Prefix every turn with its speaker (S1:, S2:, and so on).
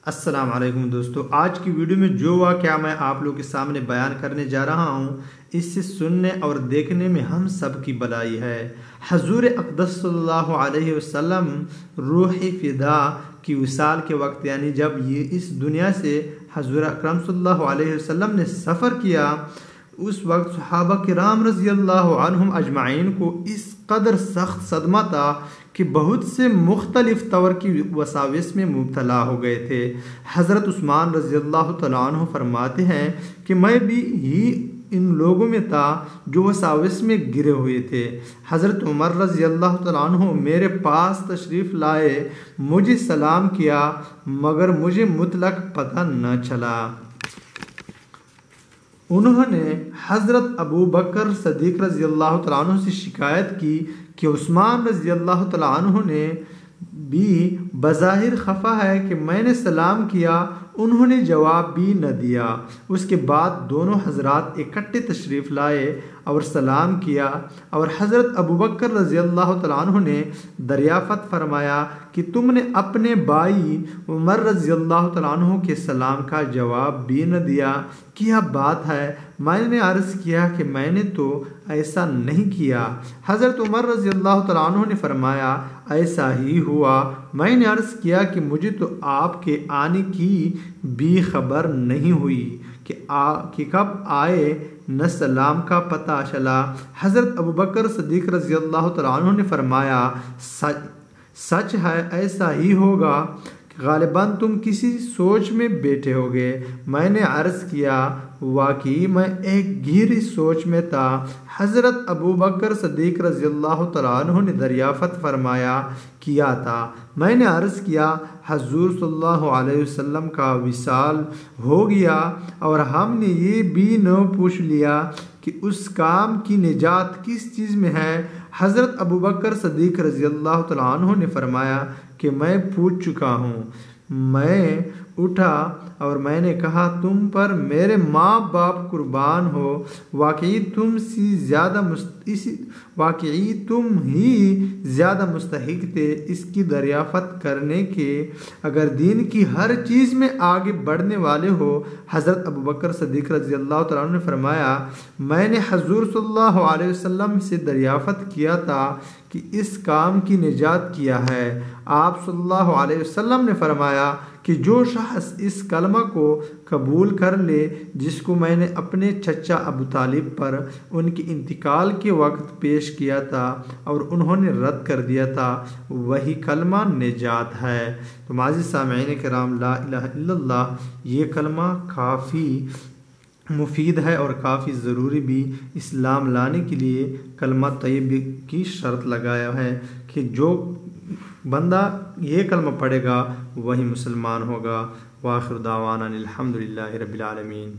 S1: السلام علیکم دوستو، آج کی ویڈیو میں جو واقعہ میں آپ لوگ کے سامنے بیان کرنے جا رہا ہوں اس سے سننے اور دیکھنے میں ہم سب کی بھلائی ہے۔ حضور اقدس صلی اللہ علیہ وسلم روح فدا کی وصال کے وقت، یعنی جب یہ اس دنیا سے حضور اکرم صلی اللہ علیہ وسلم نے سفر کیا، اس وقت صحابہ کرام رضی اللہ عنہم اجمعین کو اس قدر سخت صدمہ تھا کہ بہت سے مختلف طور کی وساوس میں مبتلا ہو گئے تھے۔ حضرت عثمان رضی اللہ تعالیٰ عنہ فرماتے ہیں کہ میں بھی ان لوگوں میں تھا جو وساوس میں گرے ہوئے تھے۔ حضرت عمر رضی اللہ تعالیٰ عنہ میرے پاس تشریف لائے، مجھے سلام کیا، مگر مجھے مطلق پتہ نہ چلا۔ انہوں نے حضرت ابو بکر صدیق رضی اللہ تعالیٰ عنہ سے شکایت کی کہ عثمان رضی اللہ تعالیٰ عنہ نے بھی بظاہر خفا ہے کہ میں نے سلام کیا، انہوں نے جواب بھی نہ دیا۔ اس کے بعد دونوں حضرات اکٹھے تشریف لائے اور سلام کیا، اور حضرت ابو بکر رضی اللہ تعالیٰ عنہ نے دریافت فرمایا کہ تم نے اپنے بھائی عمر رضی اللہ تعالیٰ عنہ کے سلام کا جواب بھی نہ دیا، کیا بات ہے؟ میں نے عرض کیا کہ میں نے تو ایسا نہیں کیا۔ حضرت عمر رضی اللہ تعالیٰ عنہ نے فرمایا ایسا ہی ہوا۔ میں نے عرض کیا کہ مجھے تو آپ کے آنے کی بھی خبر نہیں ہوئی کہ کب آئے، نہ سلام کا پتہ چلا۔ حضرت ابو بکر صدیق رضی اللہ تعالیٰ عنہ نے فرمایا سچ ہے، ایسا ہی ہوگا، غالباً تم کسی سوچ میں بیٹھے ہوگے۔ میں نے عرض کیا واقعی میں ایک گہری سوچ میں تھا۔ حضرت ابو بکر صدیق رضی اللہ تعالیٰ عنہ نے دریافت فرمایا کیا تھا؟ میں نے عرض کیا حضور صلی اللہ علیہ وسلم کا وصال ہو گیا، اور ہم نے یہ بھی نہ پوچھ لیا کہ اس کام کی نجات کس چیز میں ہے۔ حضرت ابو بکر صدیق رضی اللہ تعالیٰ عنہ نے فرمایا کہ میں پوچھ چکا ہوں۔ میں اٹھا اور میں نے کہا تم پر میرے ماں باپ قربان ہو، واقعی تم ہی زیادہ مستحق تھے اس کی دریافت کرنے کے، اگر دین کی ہر چیز میں آگے بڑھنے والے ہو۔ حضرت ابو بکر صدیق رضی اللہ تعالیٰ عنہ نے فرمایا میں نے حضور صلی اللہ علیہ وسلم سے دریافت کیا تھا کہ اس کام کی نجات کیا ہے۔ آپ صلی اللہ علیہ وسلم نے فرمایا کہ جو شخص اس کلمہ کو قبول کر لے، جس کو میں نے اپنے چچا ابو طالب پر ان کے انتقال کے وقت پیش کیا تھا اور انہوں نے رد کر دیا تھا، وہی کلمہ نجات ہے۔ تو معزز سامعین کرام، لا الہ الا اللہ یہ کلمہ کافی مفید ہے اور کافی ضروری بھی۔ اسلام لانے کے لیے کلمہ طیب کی شرط لگایا ہے کہ جو بندہ یہ کلمہ پڑھے گا وہی مسلمان ہوگا۔ وآخر دعوانا الحمدللہ رب العالمین۔